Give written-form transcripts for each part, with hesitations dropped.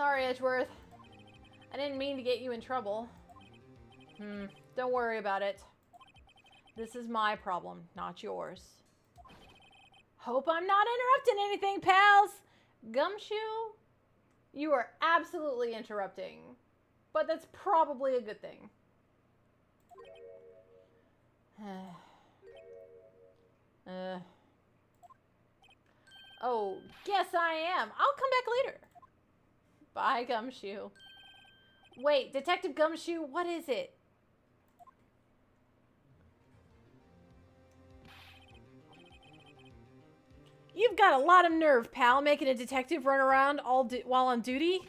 Sorry, Edgeworth. I didn't mean to get you in trouble. Don't worry about it. This is my problem, not yours. Hope I'm not interrupting anything, pals. Gumshoe, you are absolutely interrupting. But that's probably a good thing. Oh, yes I am. I'll come back later. Bye, Gumshoe. Wait, Detective Gumshoe, what is it? You've got a lot of nerve, pal, making a detective run around while on duty.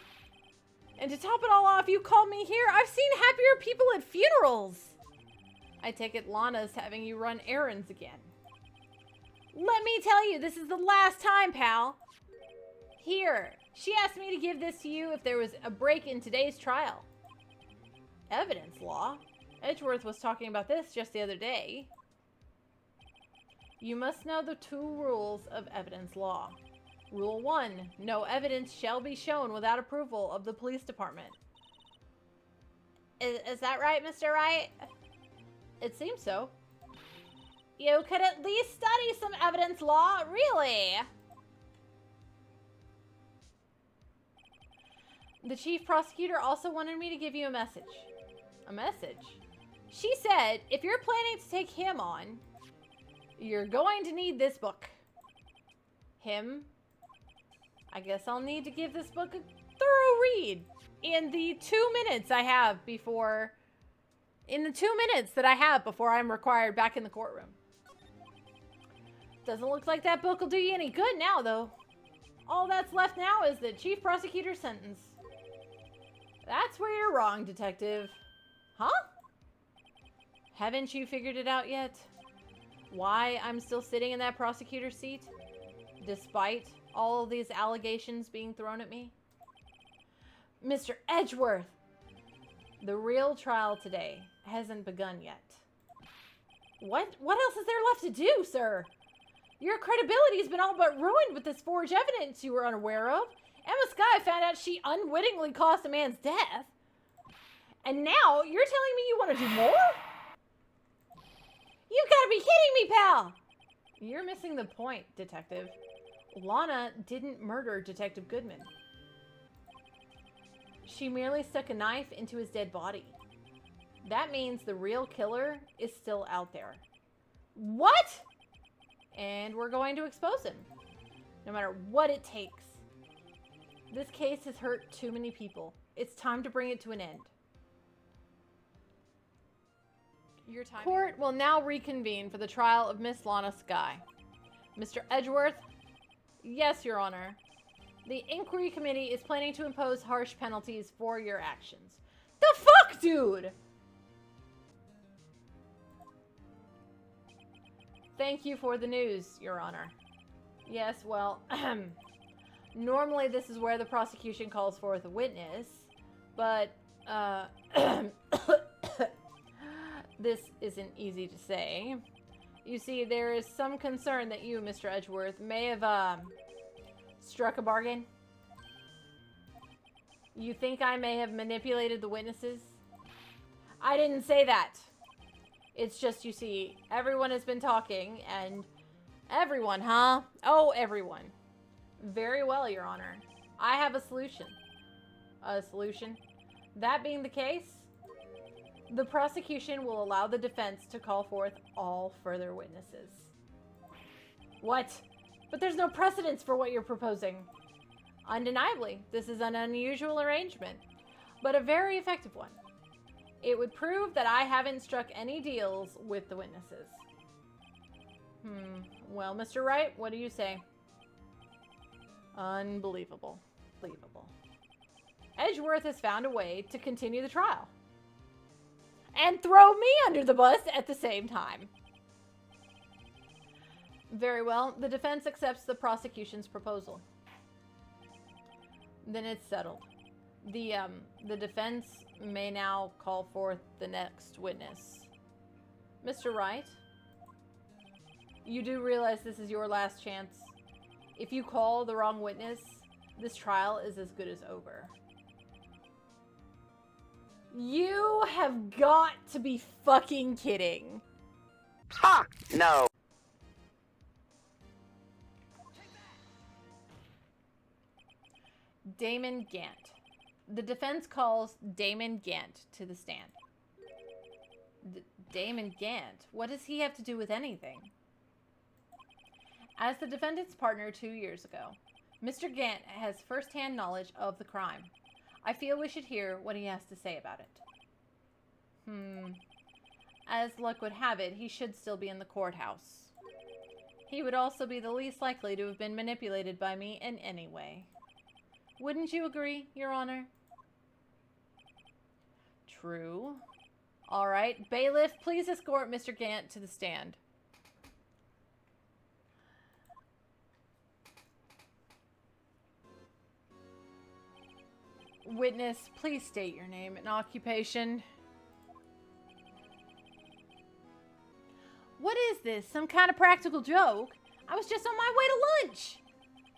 And to top it all off, you called me here. I've seen happier people at funerals. I take it Lana's having you run errands again. Let me tell you, this is the last time, pal. Here, she asked me to give this to you if there was a break in today's trial. Evidence law? Edgeworth was talking about this just the other day. You must know the 2 rules of evidence law. Rule 1, no evidence shall be shown without approval of the police department. Is that right, Mr. Wright? It seems so. You could at least study some evidence law, really? The chief prosecutor also wanted me to give you a message. A message? She said, if you're planning to take him on, you're going to need this book. Him? I guess I'll need to give this book a thorough read in the 2 minutes I have before... In the 2 minutes that I have before I'm required back in the courtroom. Doesn't look like that book will do you any good now, though. All that's left now is the chief prosecutor's sentence. That's where you're wrong, detective. Huh? Haven't you figured it out yet? Why I'm still sitting in that prosecutor's seat? Despite all of these allegations being thrown at me? Mr. Edgeworth! The real trial today hasn't begun yet. What else is there left to do, sir? Your credibility's been all but ruined with this forged evidence you were unaware of. Emma Skye found out she unwittingly caused a man's death. And now you're telling me you want to do more? You've got to be kidding me, pal! You're missing the point, detective. Lana didn't murder Detective Goodman. She merely stuck a knife into his dead body. That means the real killer is still out there. What? And we're going to expose him. No matter what it takes. This case has hurt too many people. It's time to bring it to an end. Your time. Court will now reconvene for the trial of Miss Lana Skye. Mr. Edgeworth? Yes, Your Honor. The inquiry committee is planning to impose harsh penalties for your actions. The fuck, dude? Thank you for the news, Your Honor. Yes, well, normally this is where the prosecution calls forth a witness, but, this isn't easy to say. You see, there is some concern that you, Mr. Edgeworth, may have, struck a bargain. You think I may have manipulated the witnesses? I didn't say that. It's just, you see, everyone has been talking, and everyone, huh? Oh, everyone. Very well, Your Honor. I have a solution. A solution? That being the case, the prosecution will allow the defense to call forth all further witnesses. What? But there's no precedence for what you're proposing. Undeniably, this is an unusual arrangement, but a very effective one. It would prove that I haven't struck any deals with the witnesses. Well, Mr. Wright, what do you say? Unbelievable. Believable. Edgeworth has found a way to continue the trial. And throw me under the bus at the same time. Very well. The defense accepts the prosecution's proposal. Then it's settled. The defense may now call forth the next witness. Mr. Wright, you do realize this is your last chance. If you call the wrong witness, this trial is as good as over. You have got to be fucking kidding. Ha! No. Damon Gant. The defense calls Damon Gant to the stand. Damon Gant? What does he have to do with anything? As the defendant's partner 2 years ago, Mr. Gant has first-hand knowledge of the crime. I feel we should hear what he has to say about it. As luck would have it, he should still be in the courthouse. He would also be the least likely to have been manipulated by me in any way. Wouldn't you agree, Your Honor? True. All right. Bailiff, please escort Mr. Gant to the stand. Witness, please state your name and occupation. What is this? Some kind of practical joke? I was just on my way to lunch.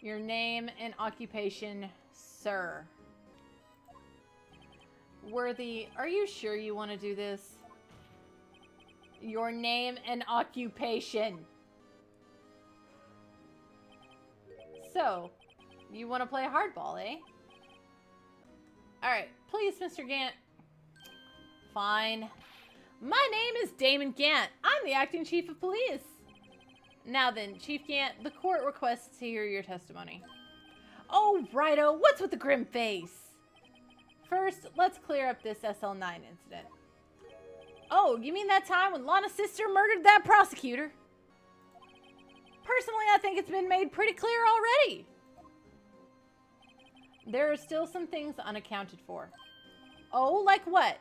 Your name and occupation, sir. Worthy, are you sure you want to do this? Your name and occupation. So, you want to play hardball, eh? Alright, please, Mr. Gant. Fine. My name is Damon Gant. I'm the acting chief of police. Now then, Chief Gant, the court requests to hear your testimony. Oh, righto. What's with the grim face? First, let's clear up this SL9 incident. Oh, you mean that time when Lana's sister murdered that prosecutor? Personally, I think it's been made pretty clear already. There are still some things unaccounted for. Oh, like what?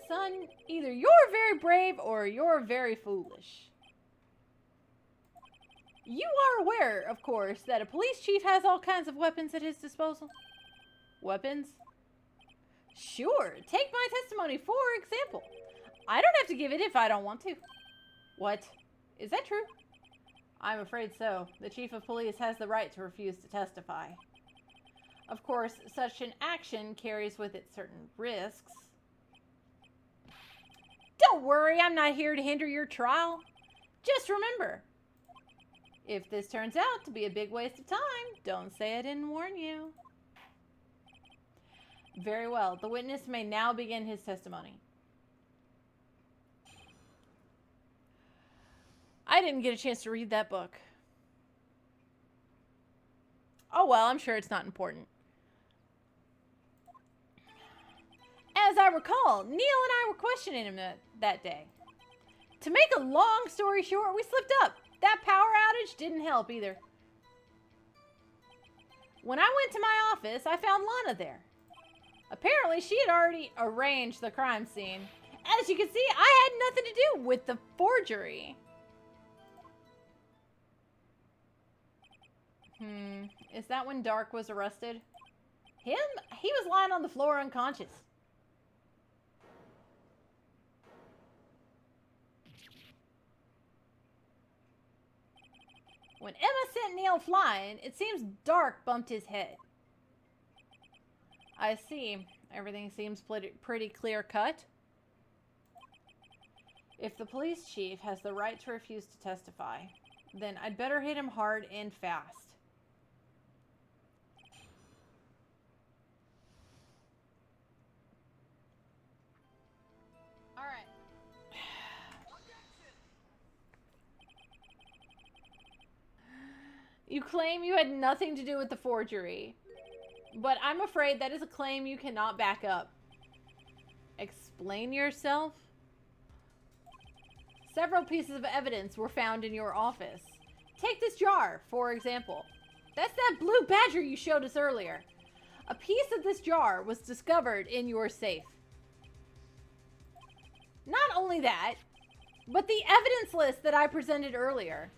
Son, either you're very brave or you're very foolish. You are aware, of course, that a police chief has all kinds of weapons at his disposal. Weapons? Sure, take my testimony for example. I don't have to give it if I don't want to. What? Is that true? I'm afraid so. The chief of police has the right to refuse to testify. Of course, such an action carries with it certain risks. Don't worry, I'm not here to hinder your trial. Just remember, if this turns out to be a big waste of time, don't say I didn't warn you. Very well. The witness may now begin his testimony. I didn't get a chance to read that book. Oh well, I'm sure it's not important. As I recall, Neil and I were questioning him that day. To make a long story short, we slipped up. That power outage didn't help either. When I went to my office, I found Lana there. Apparently, she had already arranged the crime scene. As you can see, I had nothing to do with the forgery. Is that when Dark was arrested? Him? He was lying on the floor unconscious. When Emma sent Neil flying, it seems Dark bumped his head. I see. Everything seems pretty clear-cut. If the police chief has the right to refuse to testify, then I'd better hit him hard and fast. Alright. You claim you had nothing to do with the forgery, but I'm afraid that is a claim you cannot back up. Explain yourself? Several pieces of evidence were found in your office. Take this jar, for example. That's that blue badger you showed us earlier. A piece of this jar was discovered in your safe. Not only that, but the evidence list that I presented earlier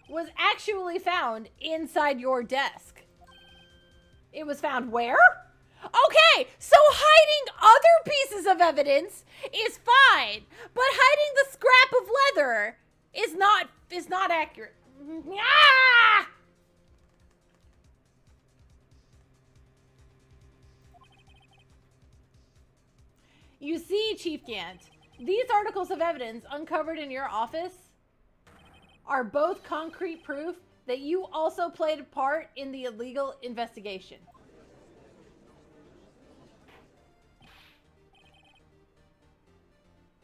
was actually found inside your desk. It was found where? Okay, so hiding other pieces of evidence is fine, but hiding the scrap of leather is not accurate. Ah! You see, Chief Gant, these articles of evidence uncovered in your office are both concrete proof that you also played a part in the illegal investigation.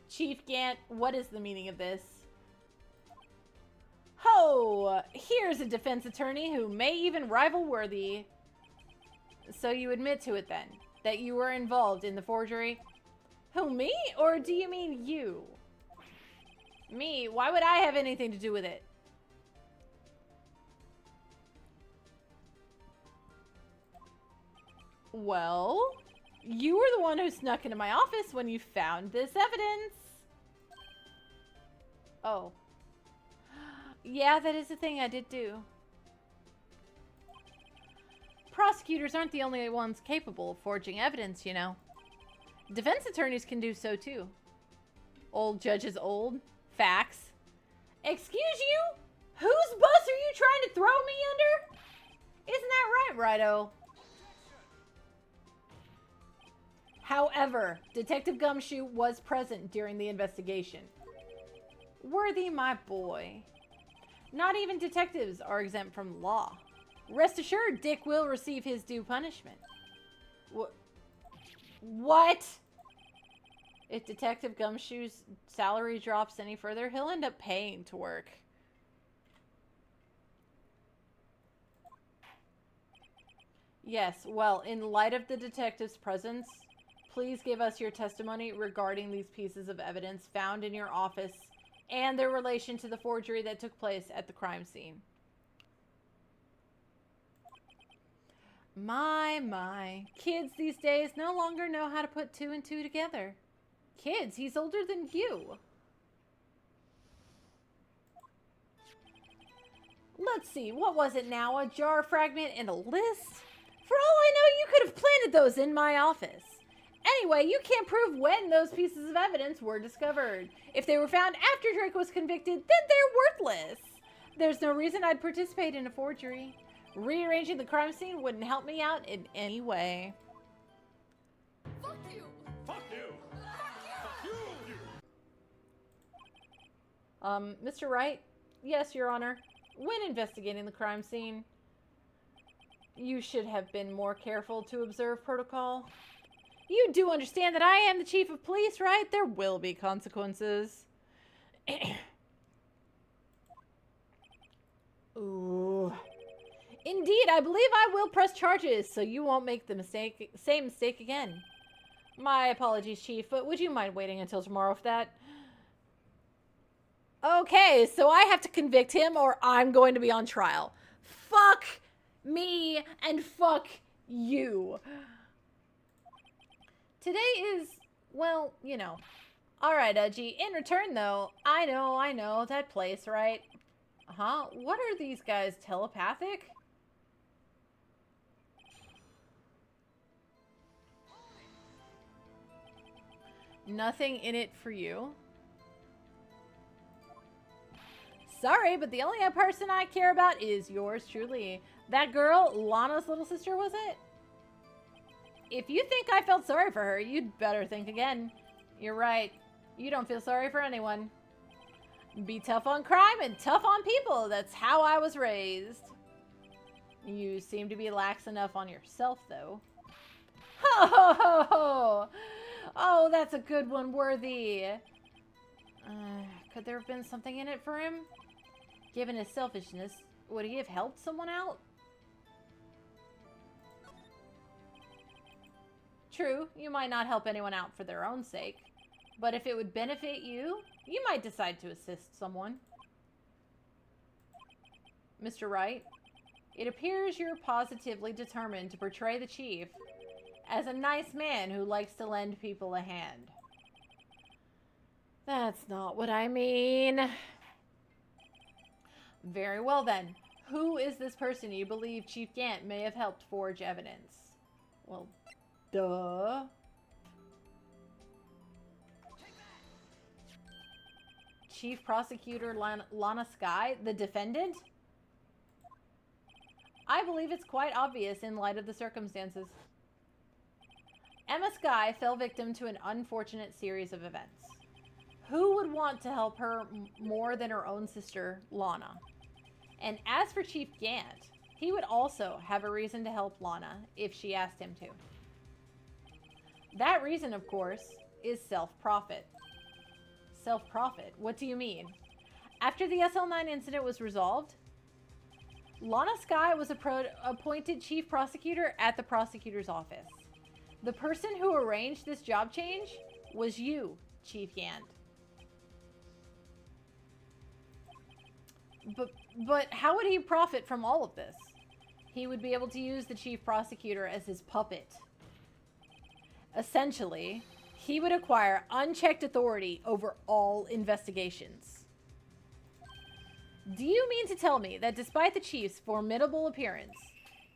Chief Gant, what is the meaning of this? Ho! Here's a defense attorney who may even rival Worthy. So you admit to it then, that you were involved in the forgery? Who, me? Or do you mean you? Me? Why would I have anything to do with it? Well, you were the one who snuck into my office when you found this evidence. Oh. Yeah, that is a thing I did do. Prosecutors aren't the only ones capable of forging evidence, you know. Defense attorneys can do so too. Old judges old. Facts. Excuse you? Whose bus are you trying to throw me under? Isn't that right, Righto? However, Detective Gumshoe was present during the investigation. Worthy, my boy. Not even detectives are exempt from law. Rest assured, Dick will receive his due punishment. What? If Detective Gumshoe's salary drops any further, he'll end up paying to work. Yes, well, in light of the detective's presence, please give us your testimony regarding these pieces of evidence found in your office and their relation to the forgery that took place at the crime scene. My. Kids these days no longer know how to put two and two together. Kids, he's older than you. Let's see, what was it now? A jar fragment and a list? For all I know, you could have planted those in my office. Anyway, you can't prove when those pieces of evidence were discovered. If they were found after Drake was convicted, then they're worthless. There's no reason I'd participate in a forgery. Rearranging the crime scene wouldn't help me out in any way. Fuck you! Fuck you! Fuck you! Mr. Wright? Yes, Your Honor. When investigating the crime scene, you should have been more careful to observe protocol. You do understand that I am the chief of police, right? There will be consequences. Ooh. Indeed, I believe I will press charges so you won't make the same mistake again. My apologies, Chief, but would you mind waiting until tomorrow for that? Okay, so I have to convict him or I'm going to be on trial. Fuck me and fuck you. Today is, well, you know. Alright, Udgy. In return, though, I know, that place, right? Huh? What are these guys, telepathic? Nothing in it for you. Sorry, but the only person I care about is yours truly. That girl, Lana's little sister, was it? If you think I felt sorry for her, you'd better think again. You're right. You don't feel sorry for anyone. Be tough on crime and tough on people. That's how I was raised. You seem to be lax enough on yourself, though. Ho, ho, ho, ho. Oh, that's a good one, Worthy. Could there have been something in it for him? Given his selfishness, would he have helped someone out? True, you might not help anyone out for their own sake. But if it would benefit you, you might decide to assist someone. Mr. Wright, it appears you're positively determined to portray the Chief as a nice man who likes to lend people a hand. That's not what I mean. Very well then. Who is this person you believe Chief Gant may have helped forge evidence? Well, duh. Chief Prosecutor Lana Skye the defendant? I believe it's quite obvious in light of the circumstances. Emma Skye fell victim to an unfortunate series of events. Who would want to help her more than her own sister, Lana? And as for Chief Gant, he would also have a reason to help Lana if she asked him to. That reason, of course, is self-profit. Self-profit? What do you mean? After the SL9 incident was resolved, Lana Skye was appointed chief prosecutor at the prosecutor's office. The person who arranged this job change was you, Chief Gant. But how would he profit from all of this? He would be able to use the chief prosecutor as his puppet. Essentially, he would acquire unchecked authority over all investigations. Do you mean to tell me that despite the chief's formidable appearance,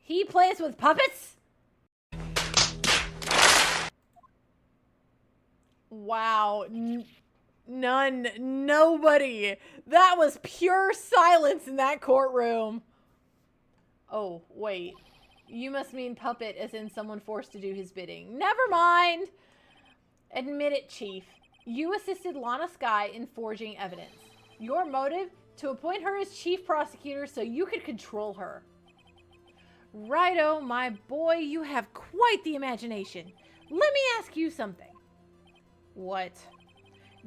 he plays with puppets? Wow. None. Nobody. That was pure silence in that courtroom. Oh, wait. You must mean puppet as in someone forced to do his bidding. Never mind. Admit it, Chief. You assisted Lana Skye in forging evidence. Your motive? To appoint her as chief prosecutor so you could control her. Righto, my boy, you have quite the imagination. Let me ask you something. What?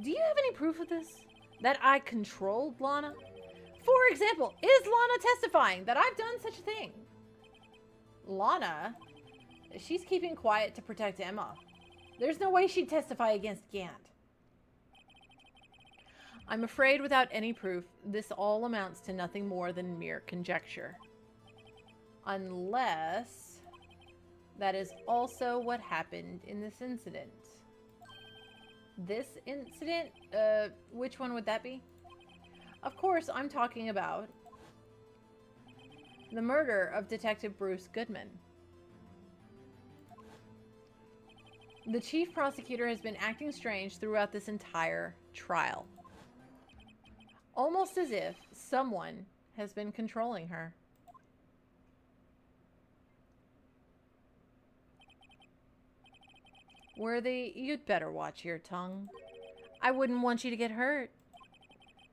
Do you have any proof of this? That I controlled Lana? For example, is Lana testifying that I've done such a thing? Lana? She's keeping quiet to protect Emma. There's no way she'd testify against Gant. I'm afraid without any proof, this all amounts to nothing more than mere conjecture. Unless that is also what happened in this incident. This incident? Which one would that be? Of course, I'm talking about the murder of Detective Bruce Goodman. The chief prosecutor has been acting strange throughout this entire trial. Almost as if someone has been controlling her. Worthy, you'd better watch your tongue. I wouldn't want you to get hurt.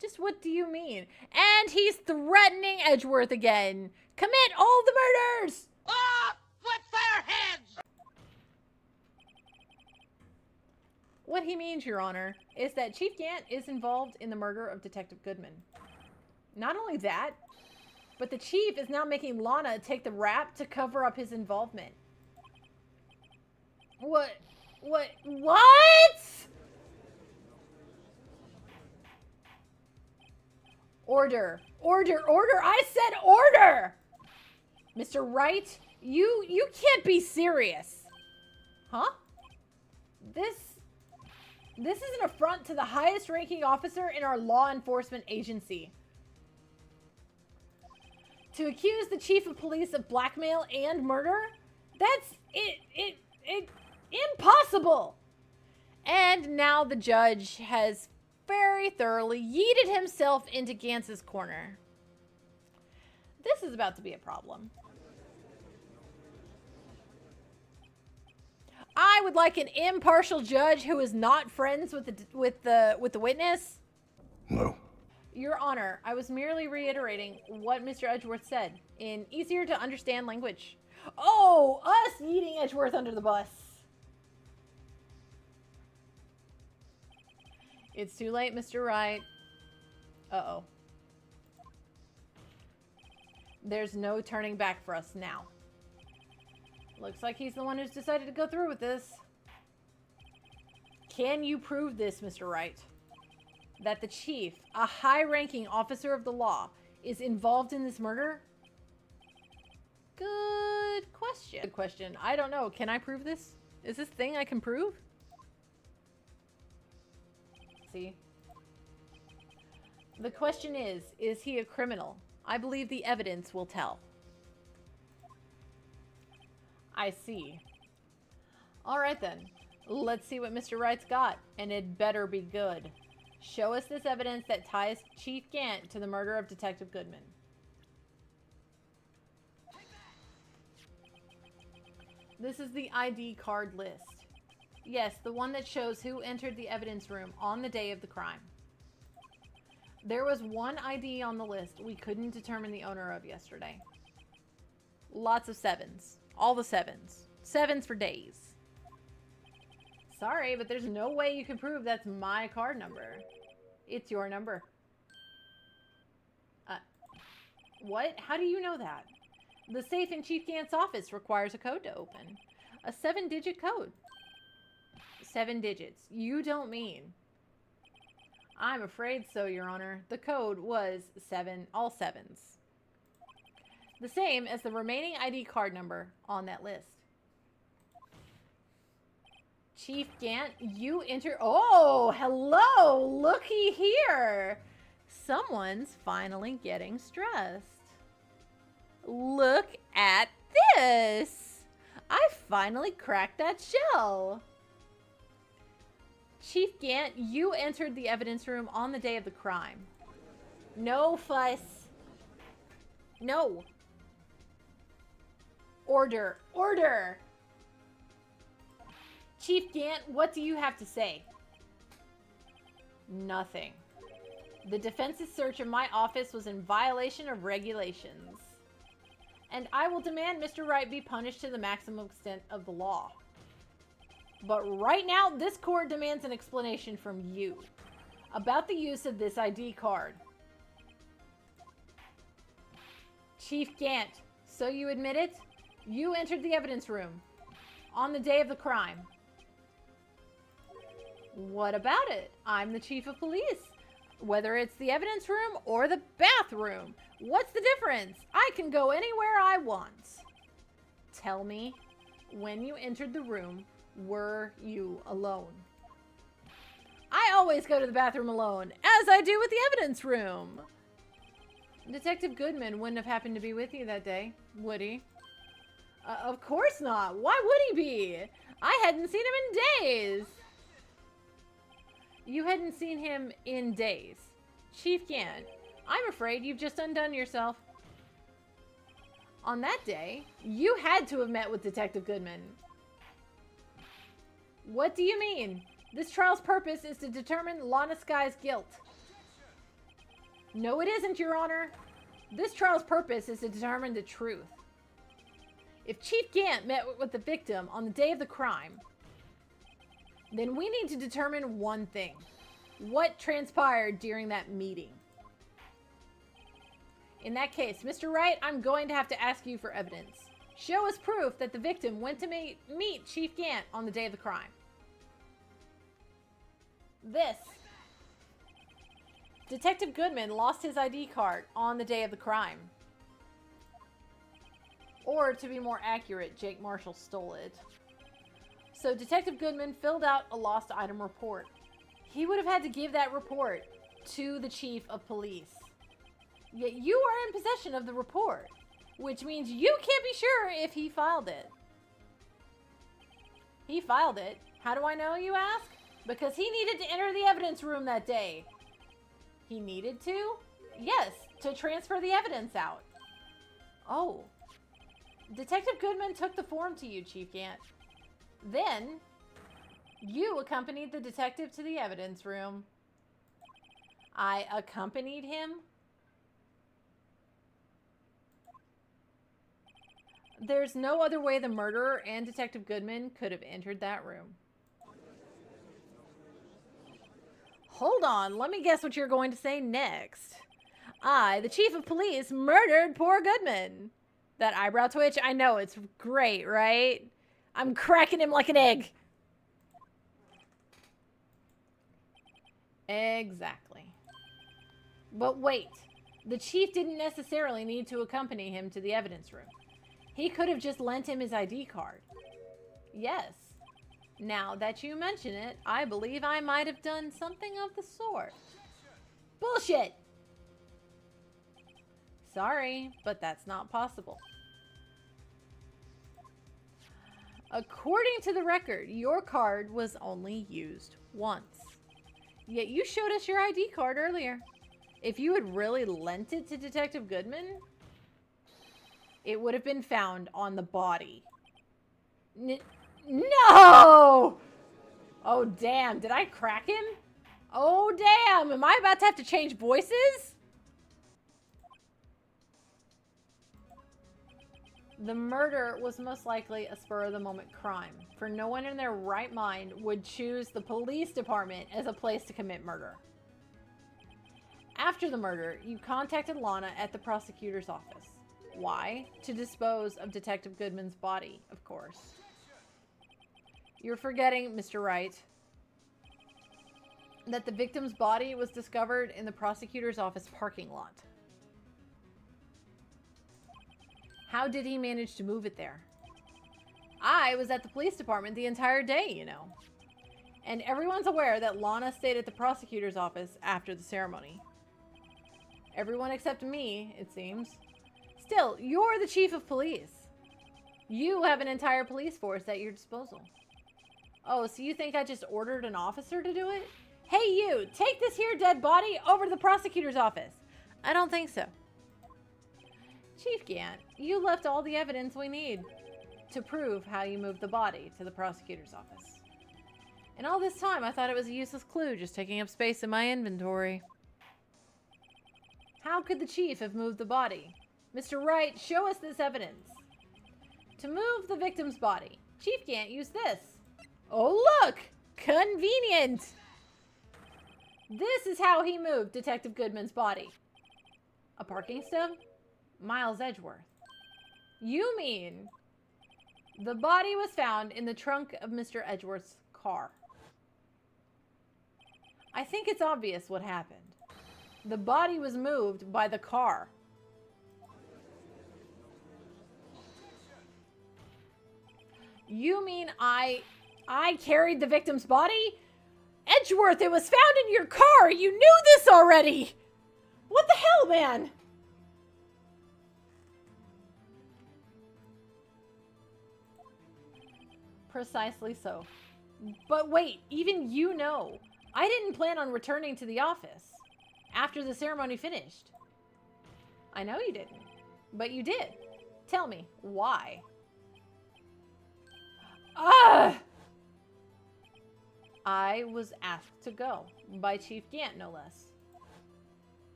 Just what do you mean? And he's threatening Edgeworth again. Commit all the murders! Off with their heads! What he means, Your Honor, is that Chief Gant is involved in the murder of Detective Goodman. Not only that, but the Chief is now making Lana take the rap to cover up his involvement. What? Order. I said order! Mr. Wright, you can't be serious. Huh? This is an affront to the highest ranking officer in our law enforcement agency. To accuse the chief of police of blackmail and murder? That's impossible. And now the judge has very thoroughly yeeted himself into Gantz's corner. This is about to be a problem. I would like an impartial judge who is not friends with the witness. No. Your Honor, I was merely reiterating what Mr. Edgeworth said in easier to understand language. Oh, us yeeting Edgeworth under the bus. It's too late, Mr. Wright. Uh-oh. There's no turning back for us now. Looks like he's the one who's decided to go through with this. Can you prove this, Mr. Wright? That the chief, a high-ranking officer of the law, is involved in this murder? Good question. Good question. I don't know. Can I prove this? Is this thing I can prove? See? The question is he a criminal? I believe the evidence will tell. I see. All right then. Let's see what Mr. Wright's got, and it better be good. Show us this evidence that ties Chief Gant to the murder of Detective Goodman. This is the ID card list. Yes, the one that shows who entered the evidence room on the day of the crime. There was one ID on the list we couldn't determine the owner of yesterday. Lots of sevens. All the sevens. Sevens for days. Sorry, but there's no way you can prove that's my card number. It's your number. What? How do you know that? The safe in Chief Gant's office requires a code to open. A 7-digit code. 7 digits. You don't mean. I'm afraid so, Your Honor. The code was 7, all sevens. The same as the remaining ID card number on that list. Chief Gant, you enter... Oh, hello! Looky here! Someone's finally getting stressed. Look at this! I finally cracked that shell! Chief Gant, you entered the evidence room on the day of the crime. No fuss. No. Order. Order! Chief Gant, what do you have to say? Nothing. The defense's search of my office was in violation of regulations. And I will demand Mr. Wright be punished to the maximum extent of the law. But right now, this court demands an explanation from you about the use of this ID card. Chief Gant, so you admit it? You entered the evidence room on the day of the crime. What about it? I'm the chief of police. Whether it's the evidence room or the bathroom, what's the difference? I can go anywhere I want. Tell me, when you entered the room, were you alone? I always go to the bathroom alone, as I do with the evidence room. Detective Goodman wouldn't have happened to be with you that day, would he? Of course not. Why would he be? I hadn't seen him in days. You hadn't seen him in days. Chief Gant, I'm afraid you've just undone yourself. On that day, you had to have met with Detective Goodman. What do you mean? This trial's purpose is to determine Lana Sky's guilt. No, it isn't, Your Honor. This trial's purpose is to determine the truth. If Chief Gant met with the victim on the day of the crime, then we need to determine one thing. What transpired during that meeting? In that case, Mr. Wright, I'm going to have to ask you for evidence. Show us proof that the victim went to meet Chief Gant on the day of the crime. This. Detective Goodman lost his ID card on the day of the crime. Or, to be more accurate, Jake Marshall stole it. So Detective Goodman filled out a lost item report. He would have had to give that report to the chief of police. Yet you are in possession of the report, which means you can't be sure if he filed it. He filed it. How do I know, you ask? Because he needed to enter the evidence room that day. He needed to? Yes, to transfer the evidence out. Oh. Detective Goodman took the form to you, Chief Gant. Then, you accompanied the detective to the evidence room. I accompanied him? There's no other way the murderer and Detective Goodman could have entered that room. Hold on, let me guess what you're going to say next. I, the chief of police, murdered poor Goodman. That eyebrow twitch, I know, it's great, right? I'm cracking him like an egg. Exactly. But wait, the chief didn't necessarily need to accompany him to the evidence room. He could have just lent him his ID card. Yes. Now that you mention it, I believe I might have done something of the sort. Bullshit! Sorry, but that's not possible. According to the record, your card was only used once. Yet you showed us your ID card earlier. If you had really lent it to Detective Goodman, it would have been found on the body. No! Oh, damn. Did I crack him? Oh, damn. Am I about to have to change voices? The murder was most likely a spur-of-the-moment crime, for no one in their right mind would choose the police department as a place to commit murder. After the murder, you contacted Lana at the prosecutor's office. Why? To dispose of Detective Goodman's body, of course. You're forgetting, Mr. Wright, that the victim's body was discovered in the prosecutor's office parking lot. How did he manage to move it there? I was at the police department the entire day, you know. And everyone's aware that Lana stayed at the prosecutor's office after the ceremony. Everyone except me, it seems. Still, you're the chief of police. You have an entire police force at your disposal. Oh, so you think I just ordered an officer to do it? Hey, you! Take this here dead body over to the prosecutor's office. I don't think so. Chief Gant, you left all the evidence we need to prove how you moved the body to the prosecutor's office. And all this time, I thought it was a useless clue just taking up space in my inventory. How could the chief have moved the body? Mr. Wright, show us this evidence. To move the victim's body, Chief Gant used this. Oh, look! Convenient! This is how he moved Detective Goodman's body. A parking stub? Miles Edgeworth. You mean the body was found in the trunk of Mr. Edgeworth's car. I think it's obvious what happened. The body was moved by the car. You mean I carried the victim's body? Edgeworth, it was found in your car! You knew this already! What the hell, man? Precisely so. But wait, even you know. I didn't plan on returning to the office after the ceremony finished. I know you didn't, but you did. Tell me, why? I was asked to go, by Chief Gant, no less.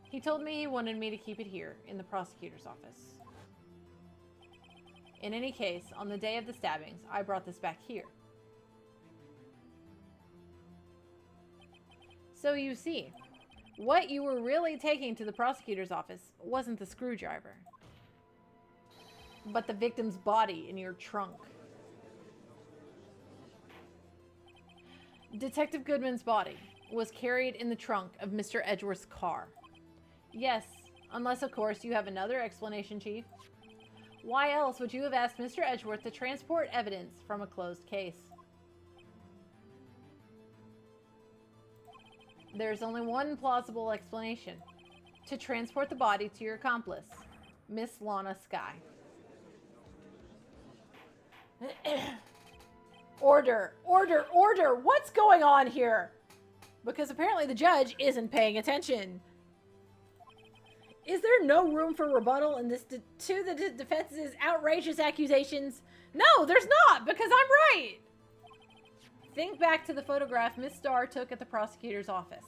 He told me he wanted me to keep it here, in the prosecutor's office. In any case, on the day of the stabbings, I brought this back here. So you see, what you were really taking to the prosecutor's office wasn't the screwdriver, but the victim's body in your trunk. Detective Goodman's body was carried in the trunk of Mr. Edgeworth's car. Yes, unless, of course, you have another explanation, Chief. Why else would you have asked Mr. Edgeworth to transport evidence from a closed case? There's only one plausible explanation. To transport the body to your accomplice, Miss Lana Skye. Order! Order! Order! What's going on here? Because apparently the judge isn't paying attention. Is there no room for rebuttal in this to the defense's outrageous accusations? No, there's not, because I'm right! Think back to the photograph Miss Starr took at the prosecutor's office.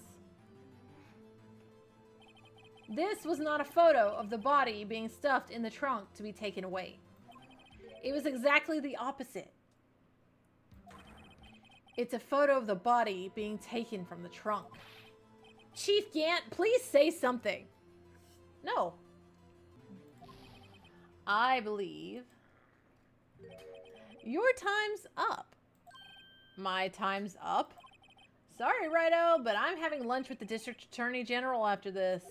This was not a photo of the body being stuffed in the trunk to be taken away. It was exactly the opposite. It's a photo of the body being taken from the trunk. Chief Gant, please say something. No. I believe your time's up. My time's up? Sorry, Righto, but I'm having lunch with the District Attorney General after this.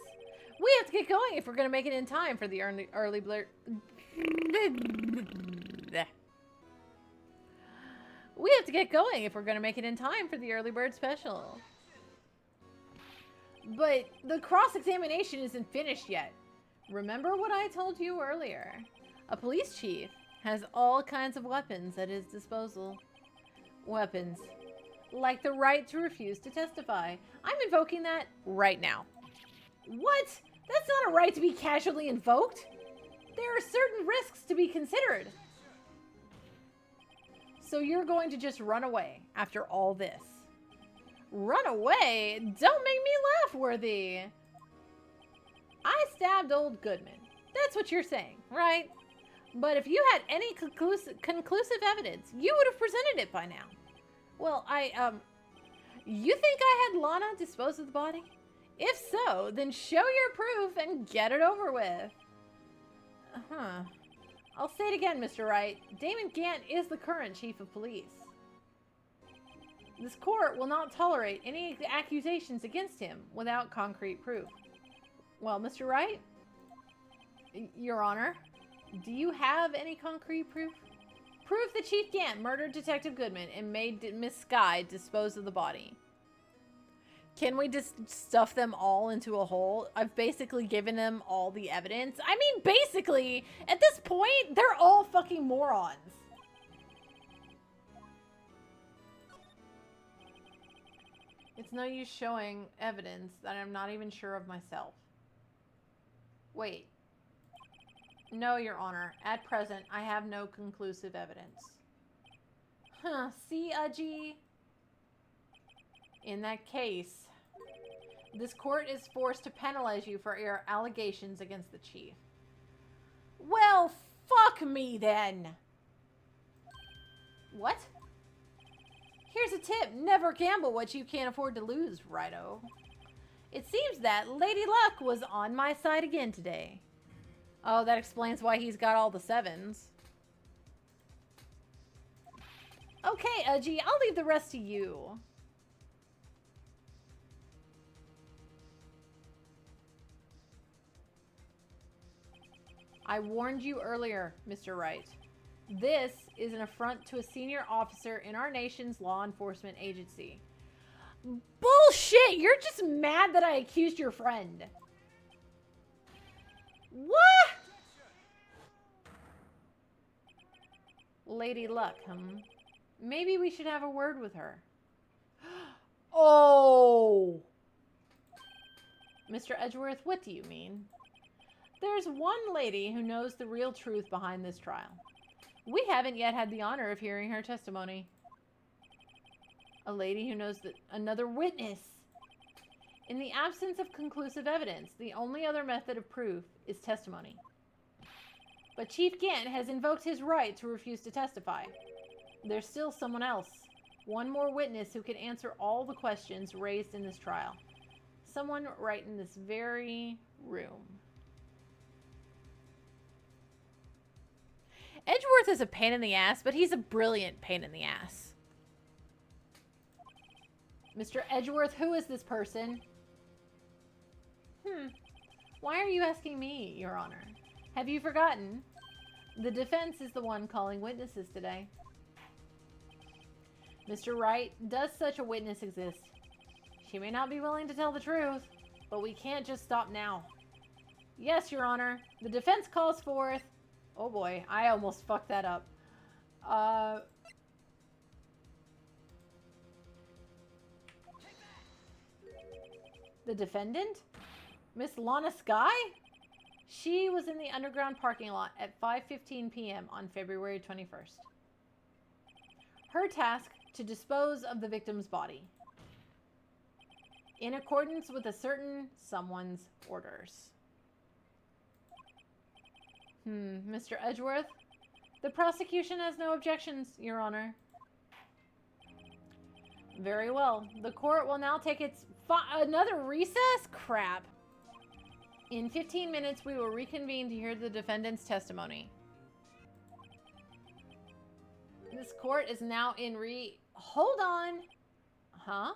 We have to get going if we're going to make it in time for the early bird. We have to get going if we're going to make it in time for the early bird special. But the cross-examination isn't finished yet. Remember what I told you earlier? A police chief has all kinds of weapons at his disposal. Weapons. like the right to refuse to testify. I'm invoking that right now. What? That's not a right to be casually invoked. There are certain risks to be considered. So you're going to just run away after all this. Run away? Don't make me laugh, Worthy. I stabbed old Goodman. That's what you're saying, right? But if you had any conclusive evidence, you would have presented it by now. Well, you think I had Lana dispose of the body? If so, then show your proof and get it over with. I'll say it again, Mr. Wright. Damon Gant is the current chief of police. This court will not tolerate any accusations against him without concrete proof. Well, Mr. Wright? Your Honor, do you have any concrete proof? Proof that Chief Gant murdered Detective Goodman and made Miss Skye dispose of the body. Can we just stuff them all into a hole? I've basically given them all the evidence. I mean, basically, at this point, they're all fucking morons. It's no use showing evidence that I'm not even sure of myself. Wait. No, Your Honor. At present, I have no conclusive evidence. See, Udgy? In that case, this court is forced to penalize you for your allegations against the chief. Well, fuck me then. What? Here's a tip. Never gamble what you can't afford to lose, righto. It seems that Lady Luck was on my side again today. Oh, that explains why he's got all the 7s. Okay, Udgy, I'll leave the rest to you. I warned you earlier, Mr. Wright. This is an affront to a senior officer in our nation's law enforcement agency. Bullshit! You're just mad that I accused your friend. What? Lady Luck, Maybe we should have a word with her. Oh! Mr. Edgeworth, what do you mean? There's one lady who knows the real truth behind this trial. We haven't yet had the honor of hearing her testimony. A lady who knows another witness. In the absence of conclusive evidence, the only other method of proof is testimony. But Chief Gant has invoked his right to refuse to testify. There's still someone else. One more witness who can answer all the questions raised in this trial. Someone right in this very room. Edgeworth is a pain in the ass, but he's a brilliant pain in the ass. Mr. Edgeworth, who is this person? Why are you asking me, Your Honor? Have you forgotten? The defense is the one calling witnesses today. Mr. Wright, does such a witness exist? She may not be willing to tell the truth, but we can't just stop now. Yes, Your Honor. The defense calls forth... Oh boy, I almost fucked that up. The defendant? Miss Lana Skye? She was in the underground parking lot at 5:15 p.m. on February 21st. Her task, to dispose of the victim's body. In accordance with a certain someone's orders. Mr. Edgeworth? The prosecution has no objections, Your Honor. Very well. The court will now take its... Another recess? Crap. In 15 minutes, we will reconvene to hear the defendant's testimony. This court is now in Hold on. Huh?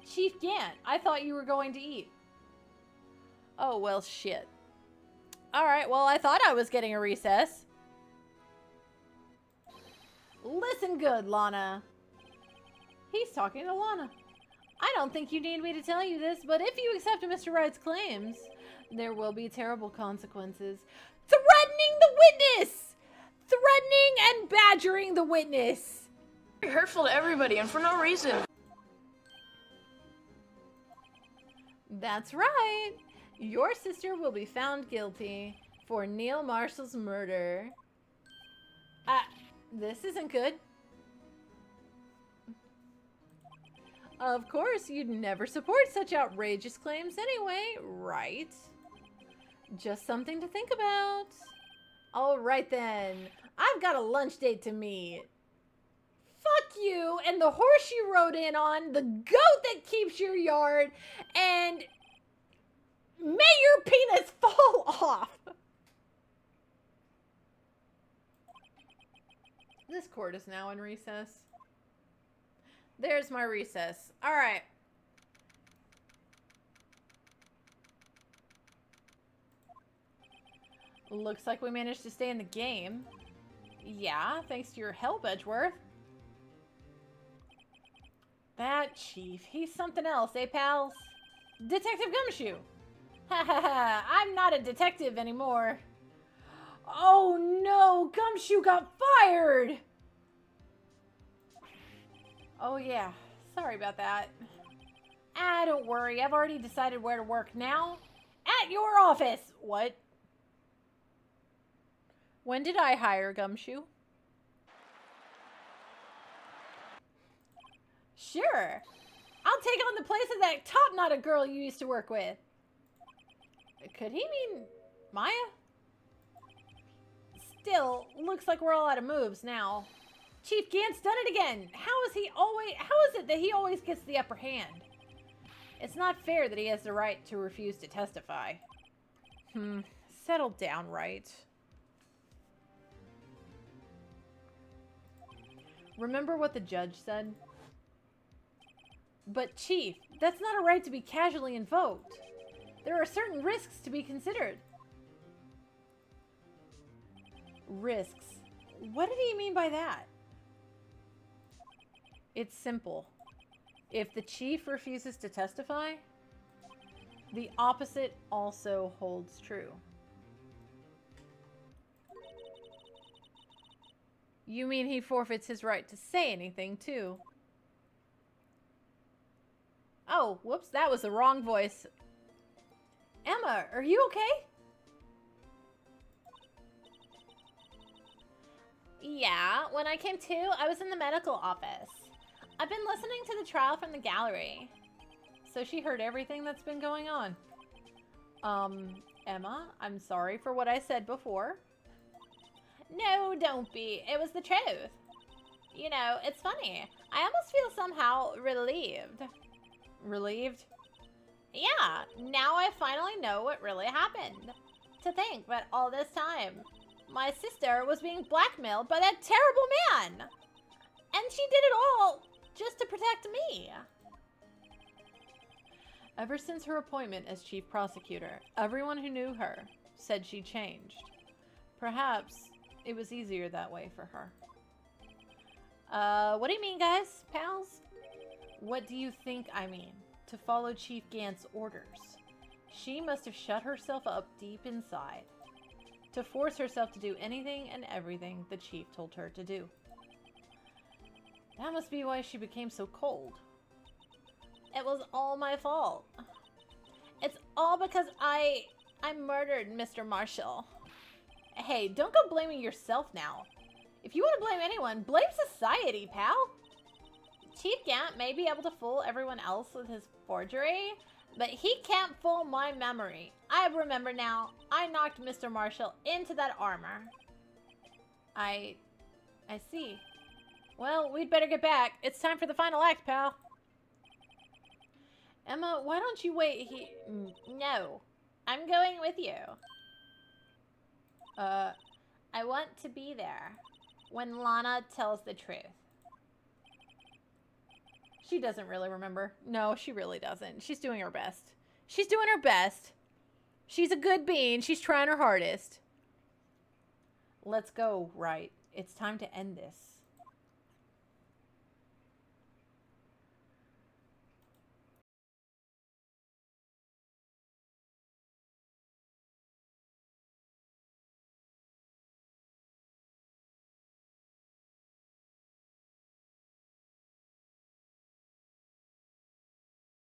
Chief Gant, I thought you were going to eat. Oh, well, shit. Alright, well, I thought I was getting a recess. Listen good, Lana. He's talking to Lana. I don't think you need me to tell you this, but if you accept Mr. Wright's claims, there will be terrible consequences. Threatening the witness! Threatening and badgering the witness! Very hurtful to everybody and for no reason. That's right. Your sister will be found guilty for Neil Marshall's murder. This isn't good. Of course, you'd never support such outrageous claims anyway, right? Just something to think about. All right then. I've got a lunch date to meet. Fuck you and the horse you rode in on, the goat that keeps your yard, and may your penis fall off. This court is now in recess. There's my recess. All right. Looks like we managed to stay in the game. Yeah, thanks to your help, Edgeworth. That chief, he's something else, eh, pals? Detective Gumshoe. Ha ha ha, I'm not a detective anymore. Oh no, Gumshoe got fired! Oh yeah, sorry about that. Don't worry, I've already decided where to work now. At your office! What? When did I hire Gumshoe? Sure. I'll take on the place of that top-knotted girl you used to work with. Could he mean Maya? Still, looks like we're all out of moves now. Chief Gant's done it again. How is it that he always gets the upper hand? It's not fair that he has the right to refuse to testify. Settle down, right? Remember what the judge said? But Chief, that's not a right to be casually invoked. There are certain risks to be considered. Risks? What did he mean by that? It's simple. If the chief refuses to testify, the opposite also holds true. You mean he forfeits his right to say anything, too? Oh, whoops, that was the wrong voice. Emma, are you okay? Yeah, when I came to, I was in the medical office. I've been listening to the trial from the gallery. So she heard everything that's been going on. Emma, I'm sorry for what I said before. No, don't be. It was the truth. You know, it's funny. I almost feel somehow relieved. Relieved? Yeah, now I finally know what really happened. To think that all this time, my sister was being blackmailed by that terrible man. And she did it all just to protect me. Ever since her appointment as chief prosecutor, everyone who knew her said she changed. Perhaps it was easier that way for her. What do you mean, guys? Pals? What do you think I mean? To follow Chief Gant's orders. She must have shut herself up deep inside to force herself to do anything and everything the chief told her to do. That must be why she became so cold. It was all my fault. It's all because I murdered Mr. Marshall. Hey, don't go blaming yourself now. If you want to blame anyone, blame society, pal. Chief Gant may be able to fool everyone else with his forgery, but he can't fool my memory. I remember now. I knocked Mr. Marshall into that armor. I see. Well, we'd better get back. It's time for the final act, pal. Emma, why don't you wait here? No. I'm going with you. I want to be there when Lana tells the truth. She doesn't really remember. No, she really doesn't. She's doing her best. She's doing her best. She's a good bean. She's trying her hardest. Let's go, right? It's time to end this.